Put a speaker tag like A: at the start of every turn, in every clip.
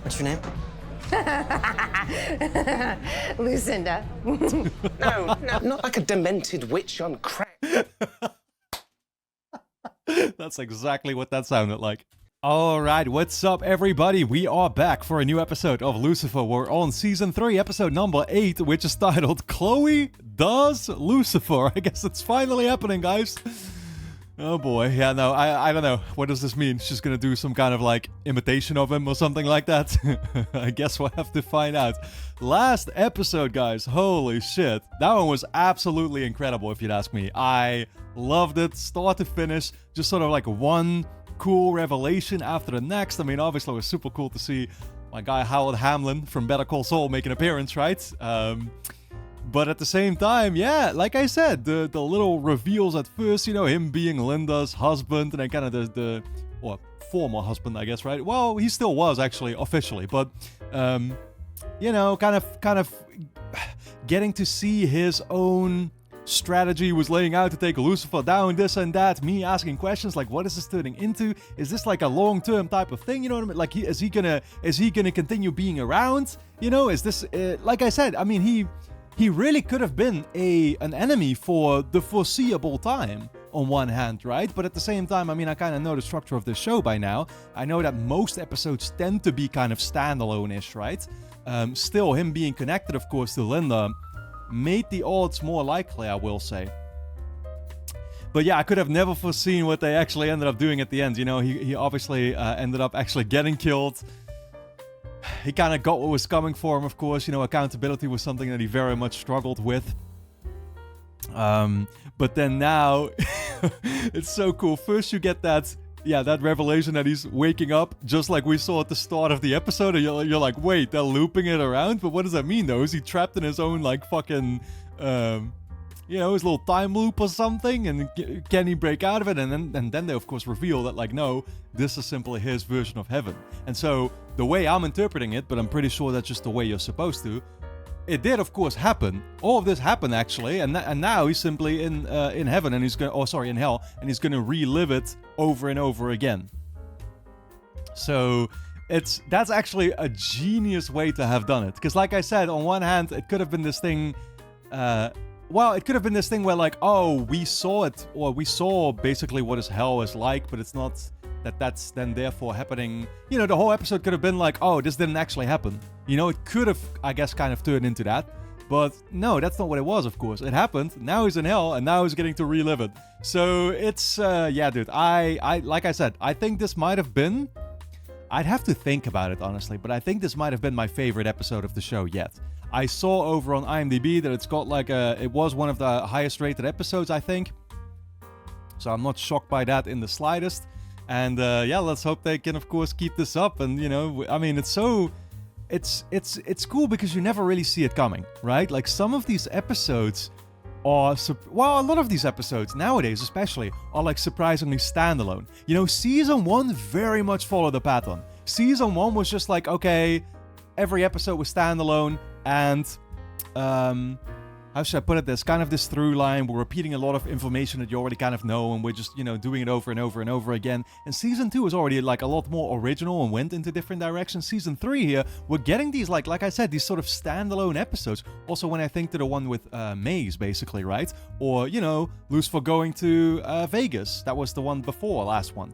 A: What's your name?
B: Lucinda.
A: No, not like a demented witch on crack.
C: That's exactly what that sounded like. Alright, what's up everybody? We are back for a new episode of Lucifer. We're on Season 3, episode number 8, which is titled Chloe Does Lucifer. I guess it's finally happening, guys. Oh boy, yeah, no, I don't know. What does this mean? She's gonna do some kind of, like, imitation of him or something like that? I guess we'll have to find out. Last episode, guys, holy shit. That one was absolutely incredible, if you'd ask me. I loved it, start to finish. Just sort of like one cool revelation after the next. I mean, obviously it was super cool to see my guy Howard Hamlin from Better Call Saul make an appearance, right? But at the same time, yeah, like I said, the little reveals at first, you know, him being Linda's husband, and then kind of the former husband, I guess, right? Well, he still was actually officially, but you know, kind of getting to see his own strategy was laying out to take Lucifer down, this and that, me asking questions like, what is this turning into? Is this like a long-term type of thing? You know what I mean? Like, is he gonna continue being around? You know, is this like I said? I mean, he really could have been an enemy for the foreseeable time on one hand, right? But at the same time, I mean, I kind of know the structure of this show by now. I know that most episodes tend to be kind of standalone-ish, right? Still, him being connected, of course, to Linda made the odds more likely, I will say. But yeah, I could have never foreseen what they actually ended up doing at the end. You know, he obviously ended up actually getting killed. He kind of got what was coming for him, of course. You know, accountability was something that he very much struggled with. But then now, it's so cool. First you get that revelation that he's waking up, just like we saw at the start of the episode. And you're like, wait, they're looping it around? But what does that mean, though? Is he trapped in his own, like, fucking, you know, his little time loop or something? And can he break out of it? And then they, of course, reveal that, like, no, this is simply his version of heaven. And so, the way I'm interpreting it, but I'm pretty sure that's just the way you're supposed to, it did, of course, happen. All of this happened, actually, and now he's simply in heaven, and he's in hell, and he's gonna relive it over and over again. So that's actually a genius way to have done it, because, like I said, on one hand, it could have been this thing. It could have been this thing where, like, oh, we saw it, or we saw basically what his hell is like, but it's not that's then therefore happening. You know, the whole episode could have been like, oh, this didn't actually happen. You know, it could have, I guess, kind of turned into that. But no, that's not what it was, of course. It happened, now he's in hell, and now he's getting to relive it. So it's, yeah, dude, I like I said, I think this might have been, I'd have to think about it, honestly, but I think this might have been my favorite episode of the show yet. I saw over on IMDb that it's got like it was one of the highest rated episodes, I think. So I'm not shocked by that in the slightest. And yeah, let's hope they can, of course, keep this up. And, you know, I mean, it's cool because you never really see it coming, right? Like, some of these episodes are, well, a lot of these episodes nowadays especially are like surprisingly standalone. You know, season 1 very much followed the pattern. Season 1 was just like, okay, every episode was standalone, and how should I put it? There's kind of this through line. We're repeating a lot of information that you already kind of know, and we're just, you know, doing it over and over and over again. And Season 2 is already, like, a lot more original and went into different directions. Season 3 here, we're getting these, like I said, these sort of standalone episodes. Also, when I think to the one with Maze, basically, right? Or, you know, Lucifer going to Vegas. That was the one before, last one.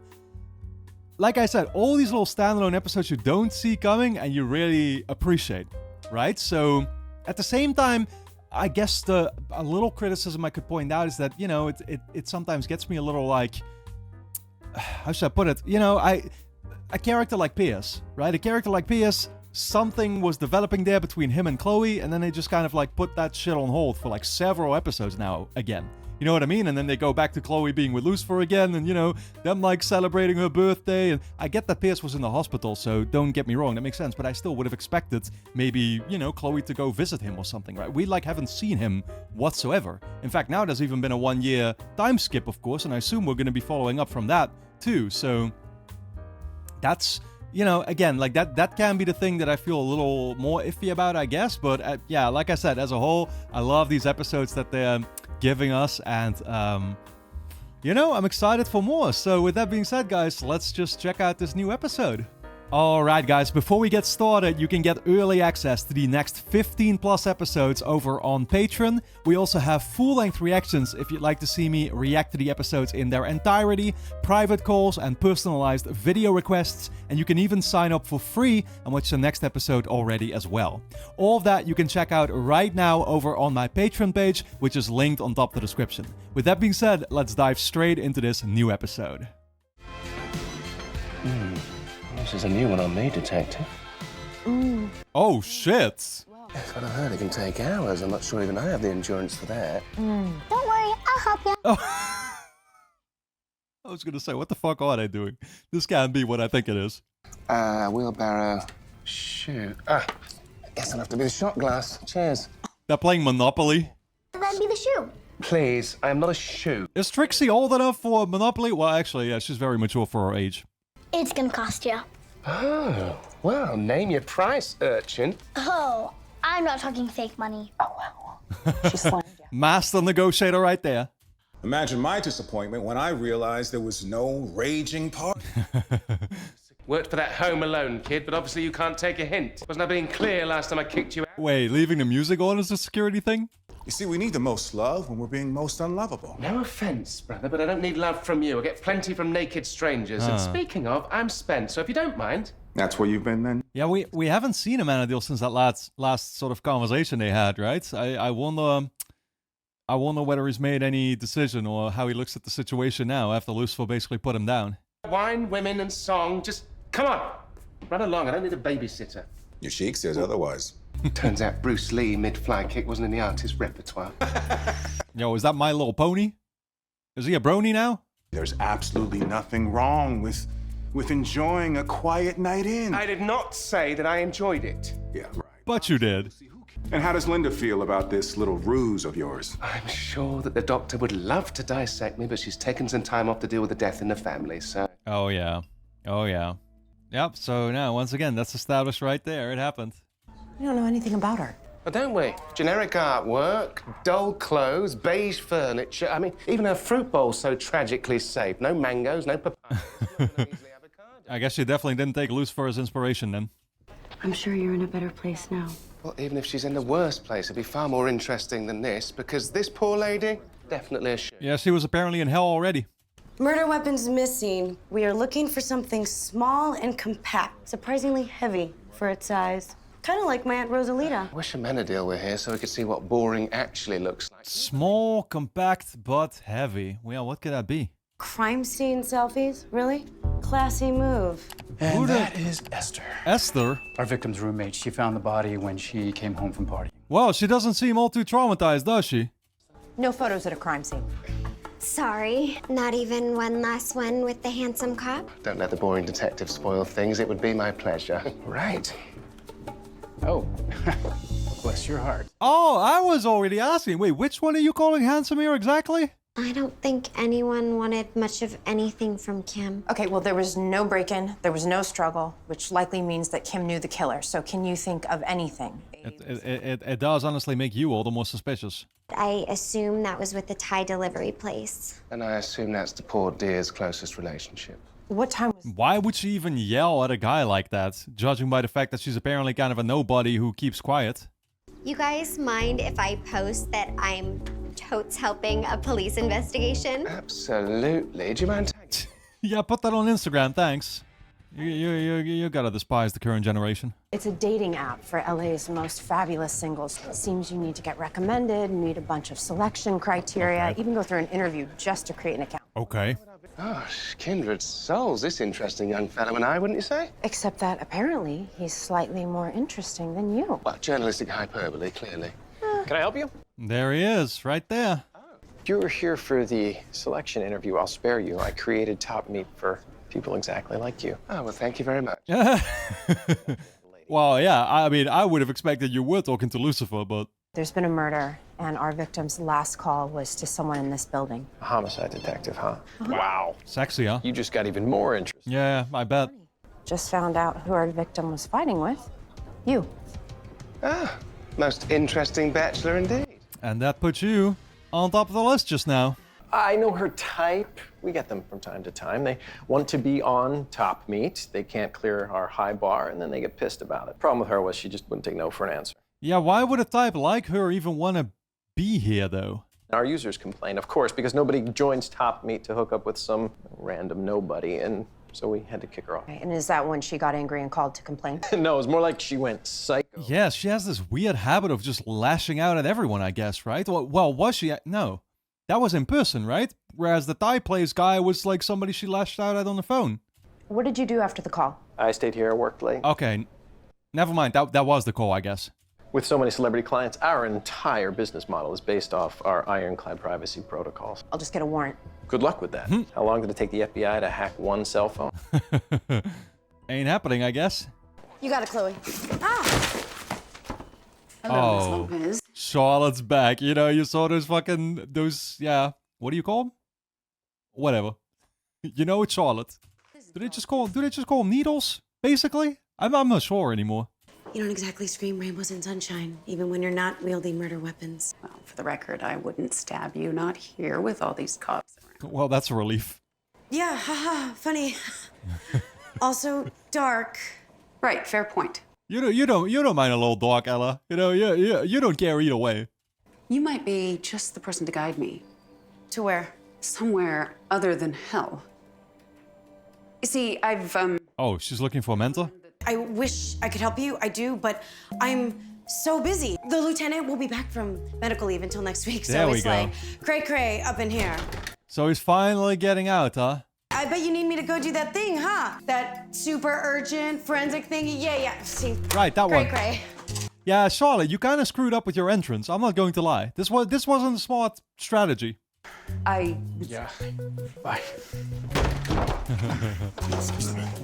C: Like I said, all these little standalone episodes you don't see coming and you really appreciate, right? So, at the same time, I guess a little criticism I could point out is that, you know, it sometimes gets me a little, like, how should I put it? You know, a character like Pierce, right? A character like Pierce, something was developing there between him and Chloe, and then they just kind of, like, put that shit on hold for, like, several episodes now again. You know what I mean? And then they go back to Chloe being with Lucifer again, and, you know, them, like, celebrating her birthday. And I get that Pierce was in the hospital, so don't get me wrong, that makes sense. But I still would have expected maybe, you know, Chloe to go visit him or something, right? We, like, haven't seen him whatsoever. In fact, now there's even been a 1-year time skip, of course, and I assume we're going to be following up from that, too. So that's, you know, again, like, that can be the thing that I feel a little more iffy about, I guess. But, yeah, like I said, as a whole, I love these episodes that they're giving us, and you know, I'm excited for more. So with that being said, guys, let's just check out this new episode. Alright guys, before we get started, you can get early access to the next 15 plus episodes over on Patreon. We also have full-length reactions if you'd like to see me react to the episodes in their entirety, private calls and personalized video requests, and you can even sign up for free and watch the next episode already as well. All of that you can check out right now over on my Patreon page, which is linked on top of the description. With that being said, let's dive straight into this new episode.
A: This is a new one on me, Detective.
C: Oh shit!
A: That's what I heard. It can take hours. I'm not sure even I have the endurance for that.
D: Don't worry, I'll help you.
C: Oh. I was gonna say, what the fuck are they doing? This can't be what I think it is.
A: Wheelbarrow, shoe. I guess I'll have to be the shot glass. Cheers.
C: They're playing Monopoly.
D: That'd be the shoe.
A: Please, I am not a shoe.
C: Is Trixie old enough for Monopoly? Well, actually, yeah, she's very mature for her age.
D: It's gonna cost you.
A: Oh, well, name your price, urchin.
D: Oh, I'm not talking fake money.
A: Oh, well. She slammed you.
C: Master negotiator right there.
E: Imagine my disappointment when I realized there was no raging party.
A: Worked for that Home Alone kid, but obviously you can't take a hint. Wasn't I being clear last time I kicked you out?
C: Wait, leaving the music on is a security thing?
E: You see, we need the most love when we're being most unlovable.
A: No offense, brother, but I don't need love from you. I get plenty from naked strangers. And speaking of, I'm spent, so if you don't mind.
E: That's where you've been then?
C: Yeah, we haven't seen Amenadiel since that last sort of conversation they had, right? I wonder whether he's made any decision or how he looks at the situation now after Lucifer basically put him down.
A: Wine, women, and song. Just come on. Run along. I don't need a babysitter.
E: Your sheik says otherwise.
A: Turns out Bruce Lee mid-fly kick wasn't in the artist's repertoire.
C: Yo, is that My Little Pony? Is he a brony now?
E: There's absolutely nothing wrong with enjoying a quiet night in.
A: I did not say that I enjoyed it.
E: Yeah, right.
C: But you did.
E: And how does Linda feel about this little ruse of yours?
A: I'm sure that the doctor would love to dissect me, but she's taken some time off to deal with the death in the family, so...
C: Oh, yeah. Oh, yeah. Yep, so now, once again, that's established right there. It happened.
B: We don't know anything about her.
A: Well, don't we? Generic artwork, dull clothes, beige furniture. I mean, even her fruit bowl's so tragically safe. No mangoes, no papayas, no measly avocado.
C: I guess you definitely didn't take Lucifer as inspiration then.
F: I'm sure you're in a better place now.
A: Well, even if she's in the worst place, it'd be far more interesting than this, because this poor lady, definitely a shoe.
C: Yeah, she was apparently in hell already.
F: Murder weapons missing. We are looking for something small and compact, surprisingly heavy for its size. Kind of like my Aunt Rosalita.
A: I wish Amenadiel were here so we could see what boring actually looks like.
C: Small, compact, but heavy. Well, what could that be?
F: Crime scene selfies? Really? Classy move.
G: And that is Esther.
C: Esther?
G: Our victim's roommate. She found the body when she came home from partying.
C: Well, she doesn't seem all too traumatized, does she?
B: No photos at a crime scene.
D: Sorry, not even one last one with the handsome cop.
A: Don't let the boring detective spoil things. It would be my pleasure. Right.
G: Oh, bless your heart.
C: Oh, I was already asking. Wait, which one are you calling handsome here exactly?
D: I don't think anyone wanted much of anything from Kim.
B: Okay, well, there was no break-in, there was no struggle, which likely means that Kim knew the killer. So can you think of anything?
C: It does honestly make you all the more suspicious.
D: I assume that was with the Thai delivery place.
A: And I assume that's the poor dear's closest relationship.
B: What time was...
C: Why would she even yell at a guy like that, judging by the fact that she's apparently kind of a nobody who keeps quiet?
D: You guys mind if I post that I'm totes helping a police investigation?
A: Absolutely. Do you mind tagging?
C: Yeah, put that on Instagram, thanks. You gotta despise the current generation.
F: It's a dating app for LA's most fabulous singles. It seems you need to get recommended, meet a bunch of selection criteria, even go through an interview just to create an account.
C: Okay.
A: Gosh, kindred souls, this interesting young fellow and I, wouldn't you say?
F: Except that apparently he's slightly more interesting than you.
A: Well, journalistic hyperbole, clearly.
H: Can I help you?
C: There he is, right there.
H: If you were here for the selection interview, I'll spare you. I created Top Meat for people exactly like you.
A: Oh, well, thank you very much.
C: Well, yeah, I mean, I would have expected you were talking to Lucifer, but...
F: There's been a murder, and our victim's last call was to someone in this building.
H: A homicide detective, huh? Wow.
C: Sexy, huh?
H: You just got even more interesting.
C: Yeah, I bet.
F: Just found out who our victim was fighting with. You.
A: Ah, most interesting bachelor indeed.
C: And that puts you on top of the list just now.
H: I know her type. We get them from time to time. They want to be on top meat. They can't clear our high bar, and then they get pissed about it. Problem with her was she just wouldn't take no for an answer.
C: Yeah, why would a type like her even want to be here, though?
H: Our users complain, of course, because nobody joins top meat to hook up with some random nobody, and so we had to kick her off.
B: And is that when she got angry and called to complain?
H: No, it's more like she went psycho.
C: Yeah, she has this weird habit of just lashing out at everyone, I guess, right? Well, was she? No. That was in person, right? Whereas the Thai Plays guy was like somebody she lashed out at on the phone.
B: What did you do after the call?
H: I stayed here, worked late.
C: Okay, never mind. That was the call, I guess.
H: With so many celebrity clients, our entire business model is based off our ironclad privacy protocols.
B: I'll just get a warrant.
H: Good luck with that. How long did it take the FBI to hack one cell phone?
C: Ain't happening, I guess.
F: You got it, Chloe. Ah!
C: Oh, Charlotte's back. You know, you saw those yeah. What do you call them? Whatever. You know, it's Charlotte. Do they just call them needles? Basically, I'm not sure anymore.
I: You don't exactly scream rainbows and sunshine, even when you're not wielding murder weapons.
J: Well, for the record, I wouldn't stab you, not here with all these cops around.
C: Well, that's a relief.
I: Yeah, haha, funny. Also dark.
J: Right, fair point.
C: You don't mind a little dark, Ella. You know, you don't care either way.
J: You might be just the person to guide me.
I: To where?
J: Somewhere other than hell. You see, I've,
C: Oh, she's looking for a mentor?
I: I wish I could help you, I do, but I'm so busy. The lieutenant will be back from medical leave until next week, so
C: There we
I: it's
C: go.
I: like cray-cray up in here.
C: So he's finally getting out, huh?
I: I bet you need me to go do that thing, huh? That super urgent forensic thing. Yeah. See,
C: Right, that one.
I: cray-cray.
C: Yeah, Charlotte, you kind of screwed up with your entrance. I'm not going to lie. This wasn't a smart strategy.
H: Yeah. Bye.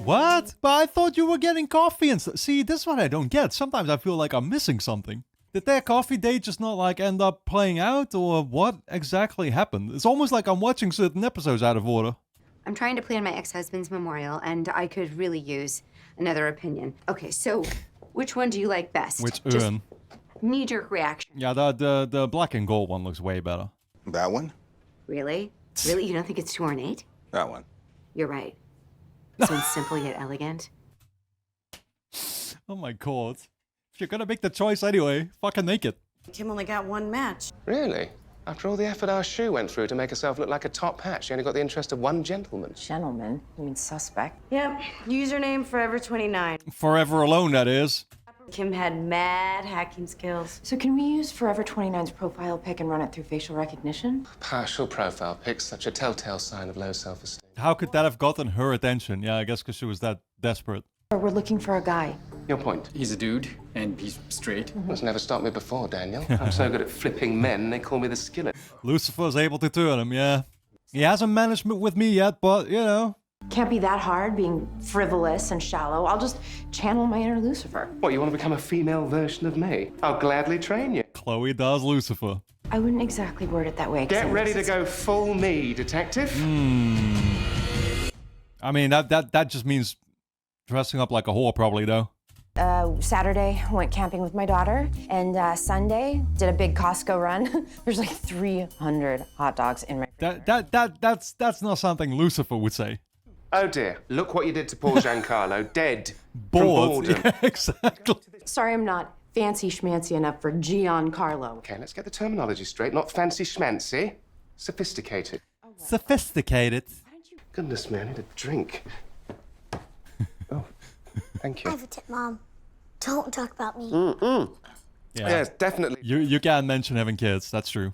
C: What? But I thought you were getting coffee and stuff. See, this is what I don't get. Sometimes I feel like I'm missing something. Did their coffee date just not like end up playing out, or what exactly happened? It's almost like I'm watching certain episodes out of order.
K: I'm trying to plan my ex-husband's memorial, and I could really use another opinion. Okay, so which one do you like best?
C: Which
K: Just
C: urn?
K: knee-jerk reaction.
C: Yeah, the black and gold one looks way better.
E: That one?
K: Really? Really? You don't think it's too ornate?
E: That one.
K: You're right. This one's simple yet elegant.
C: Oh my god. If you're gonna make the choice anyway, fucking make it.
I: Kim only got one match.
A: Really? After all the effort our shoe went through to make herself look like a top hat, she only got the interest of one gentleman.
B: Gentleman? You mean suspect?
I: Yep. Username Forever29.
C: Forever alone, that is.
I: Kim had mad hacking skills.
B: So can we use Forever 29's profile pic and run it through facial recognition?
A: Partial profile pics, such a telltale sign of low self-esteem.
C: How could that have gotten her attention? Yeah, I guess because she was that desperate.
B: Or we're looking for a guy.
A: Your point?
G: He's a dude, and he's straight.
A: That's never stopped me before, Daniel. I'm so good at flipping men, they call me the skillet.
C: Lucifer's able to turn him, yeah. He hasn't managed with me yet, but, you know.
B: Can't be that hard, being frivolous and shallow. I'll just channel my inner Lucifer.
A: What, you want to become a female version of me? I'll gladly train you.
C: Chloe does Lucifer.
B: I wouldn't exactly word it that way.
A: Get ready to go full me, detective.
C: I mean, that just means dressing up like a whore, probably, though.
B: Saturday, went camping with my daughter, and Sunday, did a big Costco run. There's like 300 hot dogs in my
C: That's not something Lucifer would say.
A: Oh dear, look what you did to poor Giancarlo, dead
C: Bored.
A: from boredom.
C: Yeah, exactly.
B: Sorry, I'm not fancy schmancy enough for Giancarlo.
A: Okay, let's get the terminology straight. Not fancy schmancy, sophisticated.
C: Sophisticated.
A: Goodness me, I need a drink. Oh, thank
L: I
A: you.
L: have a tip, Mom. Don't talk about me.
C: Yeah.
A: Yes, definitely.
C: You can't mention having kids, that's true.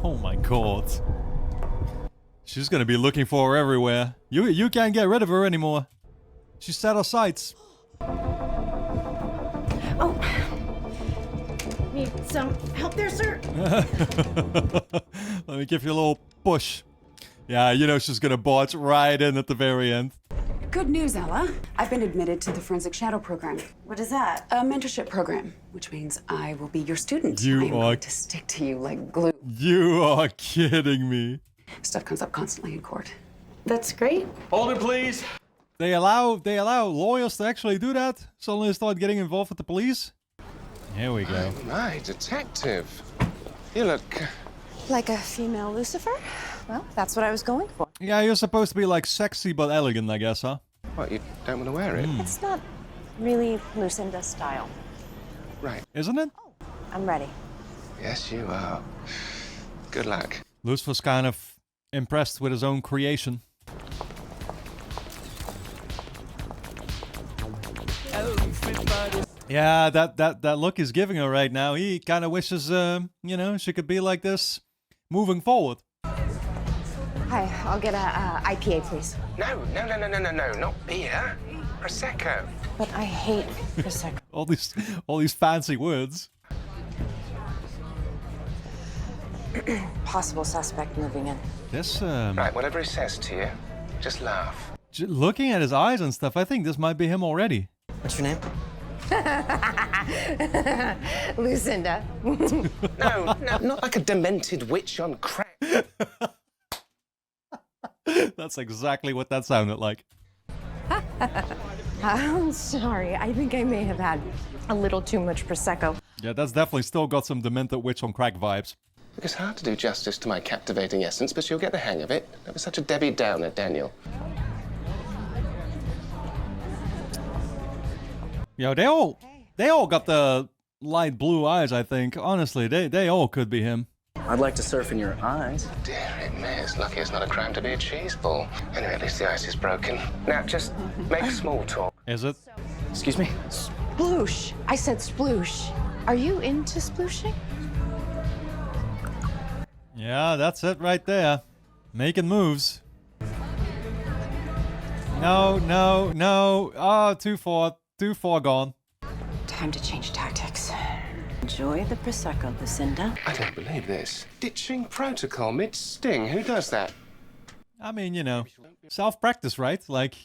C: Oh my god. She's gonna be looking for her everywhere. You can't get rid of her anymore. She set her sights.
I: Oh. Need some help there, sir?
C: Let me give you a little push. Yeah, you know she's gonna barge right in at the very end.
J: Good news, Ella. I've been admitted to the Forensic Shadow program.
I: What is that?
J: A mentorship program, which means I will be your student.
C: You
J: I am
C: are-
J: going to stick to you like glue.
C: You are kidding me.
J: Stuff comes up constantly in court.
I: That's great.
G: Hold it, please.
C: They allow lawyers to actually do that? Suddenly start getting involved with the police? Here we go.
A: Oh, my, detective. You look...
F: Like a female Lucifer? Well, that's what I was going for.
C: Yeah, you're supposed to be like sexy but elegant, I guess, huh?
A: What, you don't want to wear it?
F: It's not really Lucinda's style.
A: Right.
C: Isn't it?
F: I'm ready.
A: Yes, you are. Good luck.
C: Lucifer's kind of impressed with his own creation. Yeah, that look he's giving her right now, he kind of wishes, you know, she could be like this moving forward.
F: Hi, I'll get a IPA, please.
A: No, not beer. Prosecco.
F: But I hate Prosecco.
C: all these fancy words.
F: Possible suspect moving in.
C: This,
A: Right, whatever he says to you, just laugh.
C: Looking at his eyes and stuff, I think this might be him already.
I: What's your name?
F: Lucinda.
A: No, not like a demented witch on crack.
C: That's exactly what that sounded like.
F: I'm sorry. I think I may have had a little too much Prosecco.
C: Yeah, that's definitely still got some demented witch on crack vibes.
A: It's hard to do justice to my captivating essence, but you'll get the hang of it. Never such a Debbie Downer, Daniel.
C: Yo, they all got the light blue eyes, I think. Honestly, they all could be him.
M: I'd like to surf in your eyes.
A: Dear it me, it's lucky it's not a crime to be a cheese ball. Anyway, at least the ice is broken. Now, just make small talk.
C: Is it?
M: Excuse me?
F: Sploosh. I said sploosh. Are you into splooshing?
C: Yeah, that's it right there. Making moves. No. Ah, too far gone.
F: Time to change tactics. Enjoy the Prosecco, Lucinda.
A: I don't believe this. Ditching protocol mid-sting. Who does that?
C: I mean, you know, self-practice, right? Like,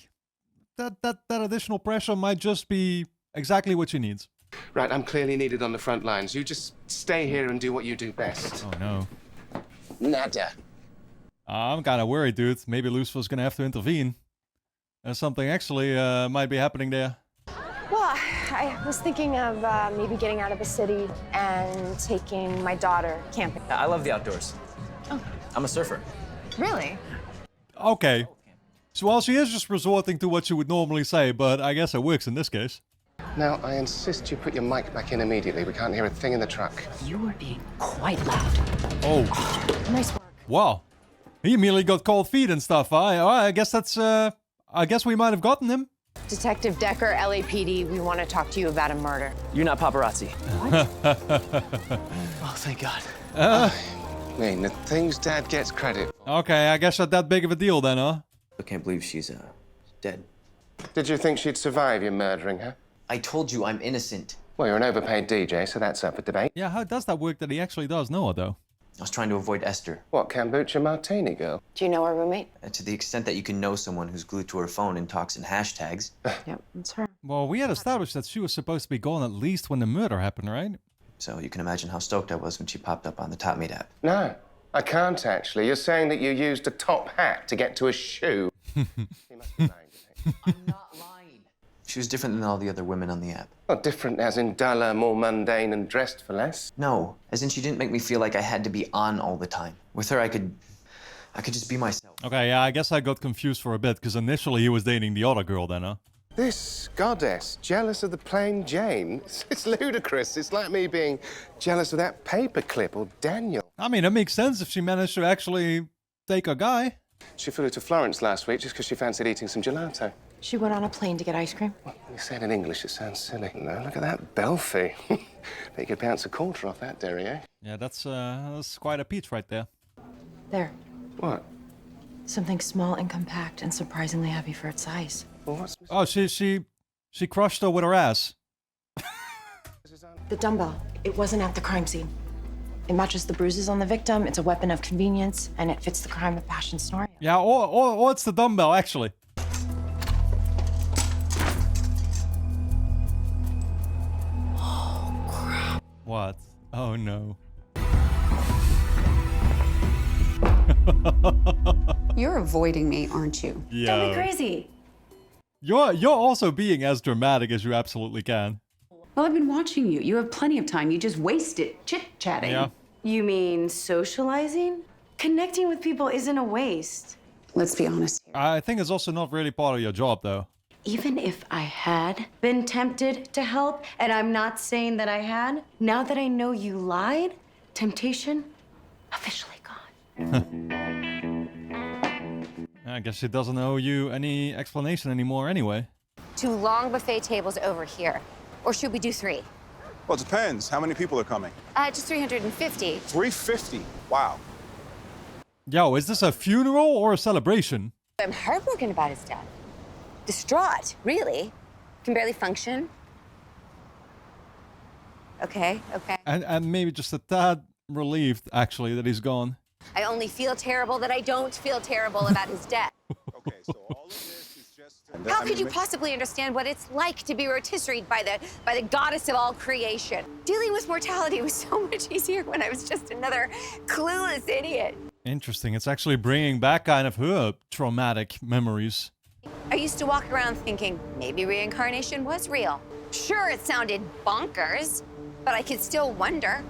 C: that additional pressure might just be exactly what she needs.
A: Right, I'm clearly needed on the front lines. You just stay here and do what you do best.
C: Oh, no.
A: Nada.
C: I'm kind of worried, dude. Maybe Lucifer's gonna have to intervene. Something actually might be happening there.
F: Well, I was thinking of maybe getting out of the city and taking my daughter camping.
M: I love the outdoors.
F: Oh.
M: I'm a surfer.
F: Really?
C: Okay. So, well, she is just resorting to what you would normally say, but I guess it works in this case.
A: Now, I insist you put your mic back in immediately. We can't hear a thing in the truck.
F: You are being quite loud.
C: Oh.
F: Nice work.
C: Wow. He immediately got cold feet and stuff. I guess that's, I guess we might have gotten him.
F: Detective Decker, LAPD, we want to talk to you about a murder.
M: You're not paparazzi.
F: What?
M: Oh, thank God.
A: I mean, the things Dad gets credit for.
C: Okay, I guess not that big of a deal then, huh?
M: I can't believe she's, dead.
A: Did you think she'd survive you murdering her?
M: I told you I'm innocent.
A: Well, you're an overpaid DJ, so that's up for debate.
C: Yeah, how does that work that he actually does know her, though?
M: I was trying to avoid Esther.
A: What, kombucha martini girl?
F: Do you know her roommate?
M: To the extent that you can know someone who's glued to her phone and talks in hashtags.
F: Yep, it's her.
C: Well, we had established that she was supposed to be gone at least when the murder happened, right?
M: So you can imagine how stoked I was when she popped up on the Top Mate app.
A: No, I can't actually. You're saying that you used a top hat to get to a shoe. You must be lying to me.
M: I'm not lying. She was different than all the other women on the app.
A: Well, different as in duller, more mundane, and dressed for less.
M: No, as in she didn't make me feel like I had to be on all the time. With her, I could just be myself.
C: Okay, yeah, I guess I got confused for a bit, because initially he was dating the other girl then, huh?
A: This goddess, jealous of the plain Jane? It's ludicrous. It's like me being jealous of that paperclip or Daniel.
C: I mean, it makes sense if she managed to actually take a guy.
A: She flew to Florence last week just because she fancied eating some gelato.
F: She went on a plane to get ice cream?
A: Well, you say it in English, it sounds silly. No, look at that belfie. Bet you could bounce a quarter off that, Derriere.
C: Yeah, that's quite a peach right there.
F: There.
A: What?
F: Something small and compact and surprisingly heavy for its size.
A: Well, what's...
C: Oh, she crushed her with her ass.
F: The dumbbell. It wasn't at the crime scene. It matches the bruises on the victim, it's a weapon of convenience, and it fits the crime of passion scenario.
C: Yeah, or it's the dumbbell, actually.
F: Oh, crap.
C: What? Oh, no.
J: You're avoiding me, aren't you?
C: Yeah.
I: Don't be crazy.
C: You're also being as dramatic as you absolutely can.
J: Well, I've been watching you. You have plenty of time. You just waste it chit-chatting.
C: Yeah.
I: You mean socializing? Connecting with people isn't a waste.
J: Let's be honest here.
C: I think it's also not really part of your job, though.
I: Even if I had been tempted to help, and I'm not saying that I had, now that I know you lied, temptation officially gone.
C: I guess she doesn't owe you any explanation anymore anyway.
B: 2 long buffet tables over here. Or should we do 3?
E: Well, it depends. How many people are coming?
B: Just 350.
E: 350. Wow.
C: Yo, is this a funeral or a celebration?
B: I'm heartbroken about his death. Distraught, really. Can barely function. Okay.
C: And maybe just a tad relieved, actually, that he's gone.
B: I only feel terrible that I don't feel terrible about his death.
E: Okay, so all of this is just...
B: How could you possibly understand what it's like to be rotisseried by the goddess of all creation? Dealing with mortality was so much easier when I was just another clueless idiot.
C: Interesting. It's actually bringing back kind of her traumatic memories.
B: I used to walk around thinking maybe reincarnation was real. Sure, it sounded bonkers, but I could still wonder.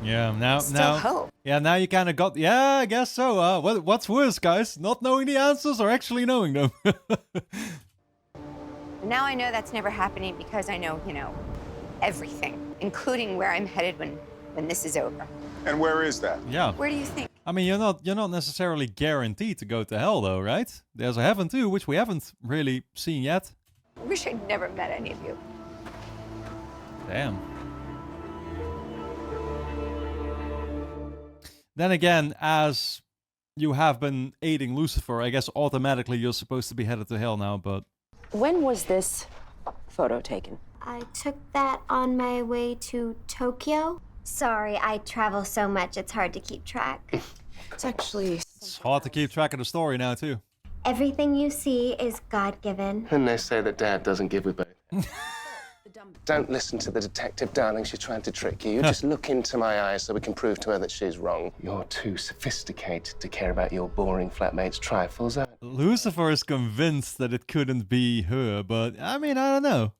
C: Yeah, now
B: hope.
C: Yeah, now you kind of got. Yeah, I guess so. What's worse, guys? Not knowing the answers or actually knowing them?
B: Now I know that's never happening because I know, everything, including where I'm headed when this is over.
E: And where is that?
C: Yeah.
B: Where do you think?
C: I mean, you're not necessarily guaranteed to go to hell, though, right? There's a heaven too, which we haven't really seen yet.
B: I wish I'd never met any of you.
C: Damn. Then again, as you have been aiding Lucifer, I guess automatically you're supposed to be headed to hell now, but...
F: When was this photo taken?
D: I took that on my way to Tokyo. Sorry, I travel so much, it's hard to keep track.
F: It's actually...
C: It's hard to keep track of the story now, too.
D: Everything you see is God-given.
A: And they say that Dad doesn't give with both. Don't listen to the detective, darling. She's trying to trick you. You just look into my eyes so we can prove to her that she's wrong. You're too sophisticated to care about your boring flatmate's trifles.
C: Lucifer is convinced that it couldn't be her, but I mean, I don't know.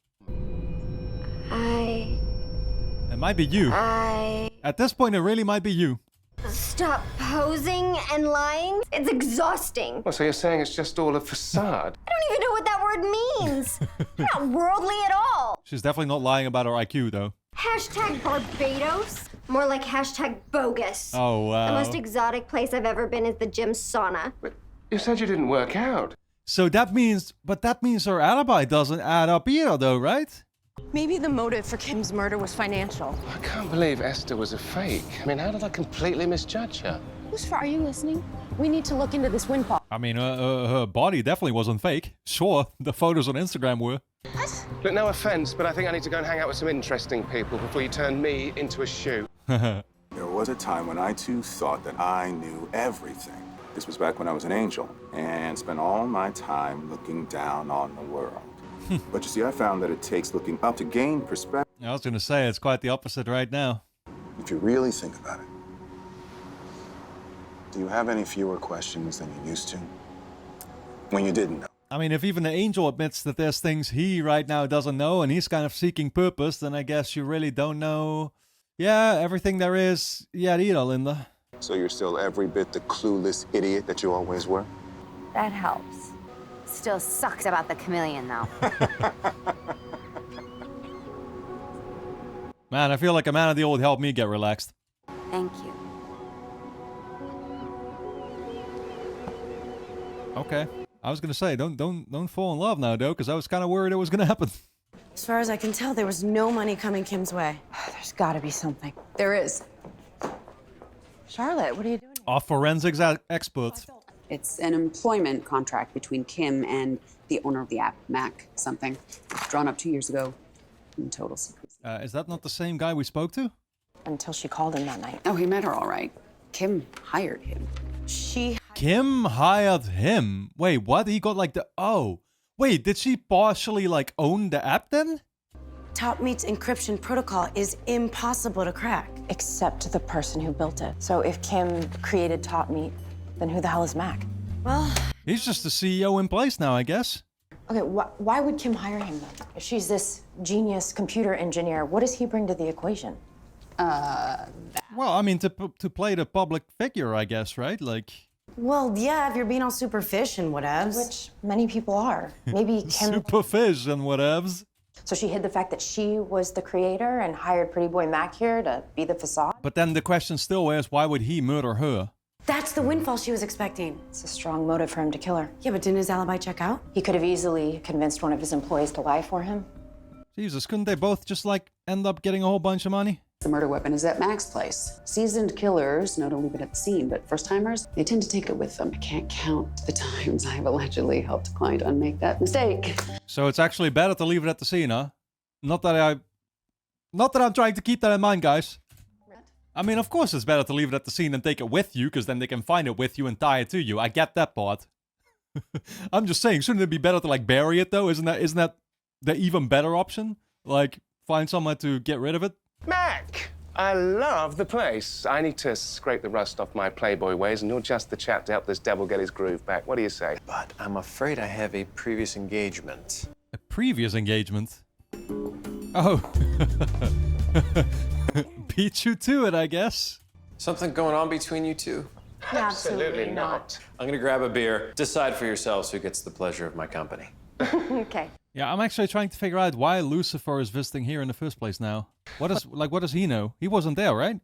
C: It might be you. At this point, it really might be you.
D: Stop posing and lying. It's exhausting.
A: Well, so you're saying it's just all a facade?
D: I don't even know what that word means. You're not worldly at all.
C: She's definitely not lying about her IQ, though.
D: Hashtag Barbados? More like hashtag bogus.
C: Oh, wow.
D: The most exotic place I've ever been is the gym sauna.
A: But you said you didn't work out.
C: So that means her alibi doesn't add up either, though, right?
F: Maybe the motive for Kim's murder was financial.
A: I can't believe Esther was a fake. I mean, how did I completely misjudge her?
F: Lucifer, are you listening? We need to look into this windfall.
C: I mean, her body definitely wasn't fake. Sure, the photos on Instagram were.
A: Look, no offense, but I think I need to go and hang out with some interesting people before you turn me into a shoe.
E: There was a time when I, too, thought that I knew everything. This was back when I was an angel and spent all my time looking down on the world. But you see, I found that it takes looking up to gain perspective.
C: I was going to say, it's quite the opposite right now.
E: If you really think about it, do you have any fewer questions than you used to? When you didn't know?
C: I mean, if even the angel admits that there's things he right now doesn't know and he's kind of seeking purpose, then I guess you really don't know, everything there is yet either, Linda.
E: So you're still every bit the clueless idiot that you always were?
B: That helps. Still sucks about the chameleon, though.
C: Man, I feel like a man of the old helped me get relaxed.
B: Thank you.
C: Okay. I was gonna say, don't fall in love now, though, because I was kind of worried it was gonna happen.
I: As far as I can tell, there was no money coming Kim's way.
F: There's gotta be something.
J: There is.
F: Charlotte, what are you doing?
C: A forensics expert.
J: It's an employment contract between Kim and the owner of the app, Mac something. It was drawn up 2 years ago in total secrecy.
C: Is that not the same guy we spoke to?
F: Until she called him that night.
J: Oh, he met her all right. Kim hired him.
C: Kim hired him. Wait, what? He got like the... Oh. Wait, did she partially like own the app then?
I: Top Meat's encryption protocol is impossible to crack.
F: Except the person who built it. So if Kim created Top Meat, then who the hell is Mac?
I: Well...
C: He's just the CEO in place now, I guess.
F: Okay, why would Kim hire him then? If she's this genius computer engineer, what does he bring to the equation?
C: Well, I mean, to play the public figure, I guess, right? Like.
I: Well, yeah, if you're being all superfish and whatevs.
F: Which many people are. Maybe Kim.
C: Superfish and whatevs.
F: So she hid the fact that she was the creator and hired Pretty Boy Mac here to be the facade?
C: But then the question still is, why would he murder her?
I: That's the windfall she was expecting.
F: It's a strong motive for him to kill her.
I: Yeah, but didn't his alibi check out?
F: He could have easily convinced one of his employees to lie for him.
C: Jesus, couldn't they both just, like, end up getting a whole bunch of money?
J: The murder weapon is at Mac's place. Seasoned killers know to leave it at the scene, but first-timers, they tend to take it with them. I can't count the times I've allegedly helped a client unmake that mistake.
C: So it's actually better to leave it at the scene, huh? Not that I'm trying to keep that in mind, guys. I mean, of course it's better to leave it at the scene and take it with you, because then they can find it with you and tie it to you. I get that part. I'm just saying, shouldn't it be better to, like, bury it, though? Isn't that the even better option? Like, find somewhere to get rid of it?
A: Mac, I love the place. I need to scrape the rust off my Playboy ways, and you're just the chap to help this devil get his groove back. What do you say?
H: But I'm afraid I have a previous engagement.
C: A previous engagement? Oh. Beat you to it, I guess.
H: Something going on between you two?
A: Absolutely not.
H: I'm gonna grab a beer. Decide for yourselves who gets the pleasure of my company.
F: Okay.
C: Yeah, I'm actually trying to figure out why Lucifer is visiting here in the first place now. What does he know? He wasn't there, right?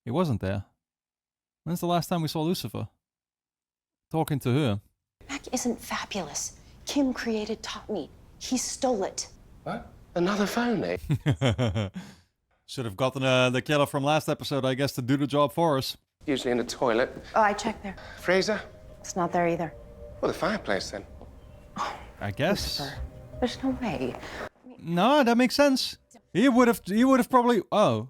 C: He wasn't there. When's the last time we saw Lucifer? Talking to her.
F: Mac isn't fabulous. Kim created Top Meat. He stole it.
A: What? Another phony?
C: Should have gotten the killer from last episode, I guess, to do the job for us.
A: Usually in the toilet.
F: Oh, I checked there.
A: Freezer?
F: It's not there either.
A: Well, the fireplace, then.
C: I guess.
F: Lucifer. There's no way.
C: No, that makes sense. He would have probably. Oh,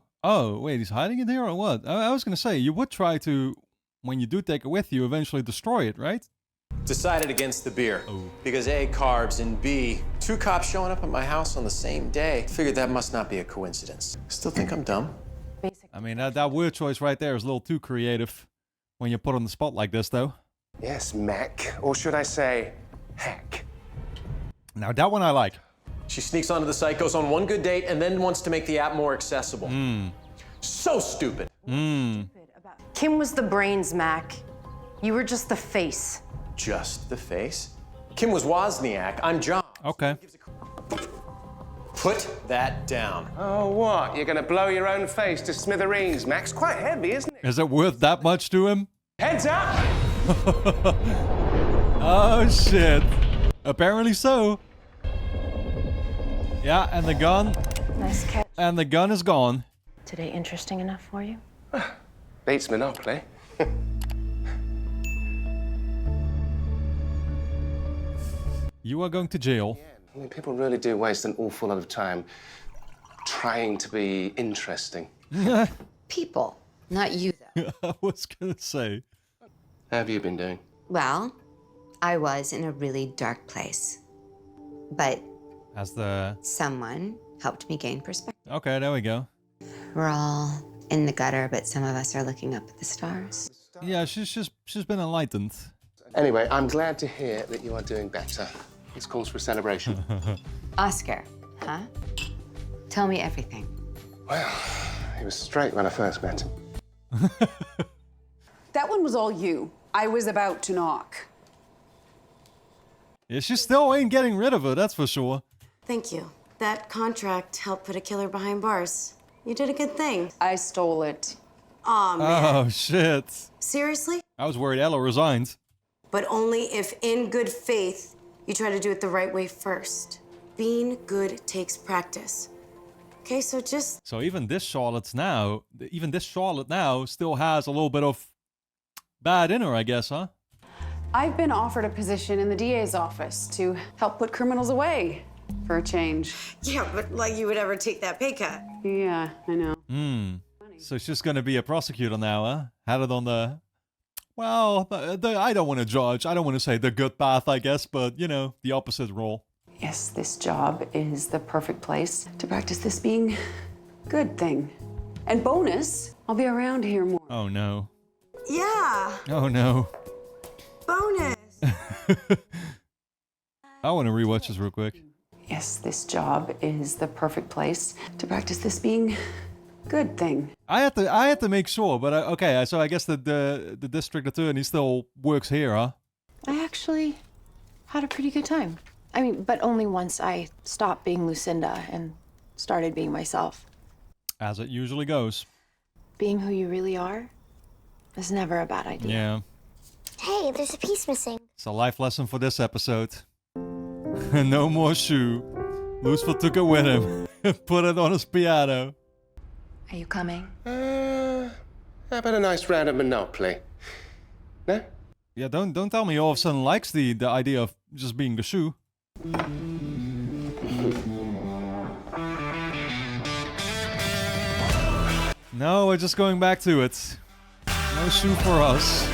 C: wait, he's hiding it here or what? I was gonna say you would try to, when you do take it with you, eventually destroy it, right?
H: Decided against the beer. Because A, carbs, and B, 2 cops showing up at my house on the same day. Figured that must not be a coincidence. Still think I'm dumb?
C: I mean, that word choice right there is a little too creative when you're put on the spot like this, though.
A: Yes, Mac. Or should I say, heck.
C: Now, that one I like.
H: She sneaks onto the site, goes on one good date, and then wants to make the app more accessible. So stupid.
F: Kim was the brains, Mac. You were just the face.
H: Just the face? Kim was Wozniak. I'm John.
C: Okay.
H: Put that down.
A: Oh, what? You're gonna blow your own face to smithereens, Max? Quite heavy, isn't it?
C: Is it worth that much to him?
A: Heads up!
C: Oh, shit. Apparently so. Yeah, and the gun.
F: Nice catch.
C: And the gun is gone.
F: Today interesting enough for you?
A: Beats Monopoly.
C: You are going to jail.
A: I mean, people really do waste an awful lot of time trying to be interesting.
K: People, not you, though.
C: I was gonna say.
A: How have you been doing?
K: Well, I was in a really dark place. But
C: As the...
K: someone helped me gain perspective.
C: Okay, there we go.
K: We're all in the gutter, but some of us are looking up at the stars.
C: Yeah, she's been enlightened.
A: Anyway, I'm glad to hear that you are doing better. This calls for a celebration.
K: Oscar, huh? Tell me everything.
A: Well, he was straight when I first met him.
J: That one was all you. I was about to knock.
C: Yeah, she still ain't getting rid of her, that's for sure.
I: Thank you. That contract helped put a killer behind bars. You did a good thing.
J: I stole it.
I: Aw, man.
C: Oh, shit.
I: Seriously?
C: I was worried Ella resigned.
I: But only if, in good faith, you try to do it the right way first. Being good takes practice. Okay, so just...
C: So even this Charlotte now still has a little bit of bad in her, I guess, huh?
J: I've been offered a position in the DA's office to help put criminals away for a change.
I: Yeah, but like you would ever take that pay cut.
J: Yeah, I know.
C: So she's gonna be a prosecutor now, huh? Had it on the... Well, I don't want to judge. I don't want to say the good path, I guess, but, you know, the opposite role.
J: Yes, this job is the perfect place to practice this being good thing. And bonus, I'll be around here more.
C: Oh, no.
I: Yeah,
C: Oh, no.
I: bonus.
C: I want to rewatch this real quick.
J: Yes, this job is the perfect place to practice this being good thing.
C: I had to make sure, but okay. So I guess that the district attorney still works here, huh?
F: I actually had a pretty good time. I mean, but only once I stopped being Lucinda and started being myself.
C: As it usually goes.
F: Being who you really are is never a bad idea.
C: Yeah.
L: Hey, there's a piece missing.
C: It's a life lesson for this episode. No more shoe. Lucifer took it with him. Put it on his piano.
F: Are you coming?
A: How about a nice round of Monopoly? No?
C: Yeah, don't tell me all of a sudden likes the idea of just being the shoe. No, we're just going back to it. No shoe for us.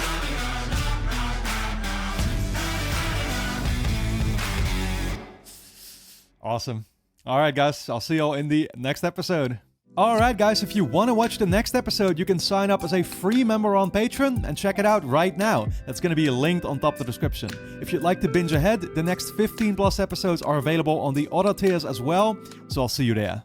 C: Awesome. Alright guys, I'll see y'all in the next episode. Alright guys, if you want to watch the next episode, you can sign up as a free member on Patreon and check it out right now. That's going to be linked on top of the description. If you'd like to binge ahead, the next 15 plus episodes are available on the other tiers as well, so I'll see you there.